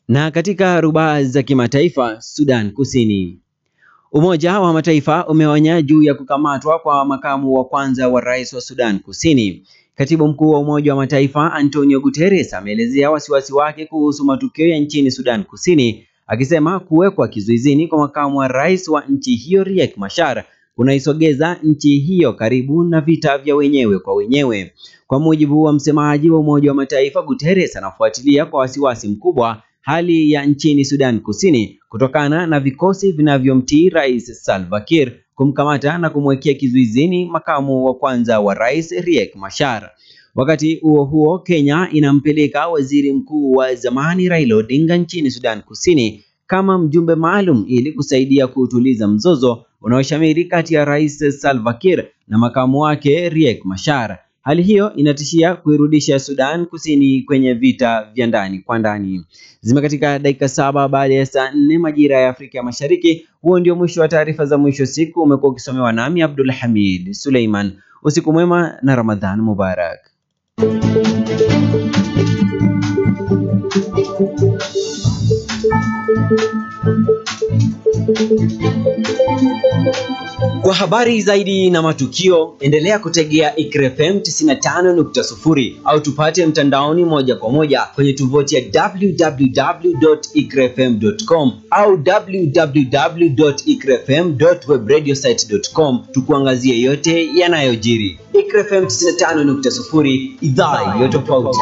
Na katika rubaa za kimataifa, Sudan Kusini. Umoja wa Mataifa umeonya juu ya kukamatwa kwa makamu wa kwanza wa rais wa Sudan Kusini. Katibu mkuu wa Umoja wa Mataifa Antonio Guterres ameelezea wasiwasi wake kuhusu matukio ya nchini Sudan Kusini, akisema kuwekwa kizuizini kwa makamu wa rais wa nchi hiyo Riek Machar kunaisogeza nchi hiyo karibu na vita vya wenyewe kwa wenyewe. Kwa mujibu wa msemaji wa Umoja wa Mataifa, Guterres anafuatilia kwa wasiwasi mkubwa hali ya nchini Sudan Kusini kutokana na vikosi vinavyomtii Rais Salva Kiir kumkamata na kumwekea kizuizini makamu wa kwanza wa rais Riek Machar. Wakati huo huo, Kenya inampeleka waziri mkuu wa zamani Raila Odinga nchini Sudan Kusini kama mjumbe maalum ili kusaidia kutuliza mzozo unaoshamiri kati ya Rais Salva Kiir na makamu wake Riek Machar. Hali hiyo inatishia kuirudisha Sudan Kusini kwenye vita vya ndani kwa ndani. Zimekatika dakika 7 baada ya saa 4 majira ya Afrika Mashariki. Huo ndio mwisho wa taarifa za mwisho siku. Umekuwa ukisomewa nami Abdul Hamid Suleiman. Usiku mwema na Ramadhan Mubarak. Kwa habari zaidi na matukio, endelea kutegea IKRA FM 95.0 au tupate mtandaoni moja kwa moja kwenye tovuti ya www.ikrafm.com au www.ikrafm.webradiosite.com, tukuangazie yote yanayojiri. IKRA FM 95.0, idhaa ya tofauti.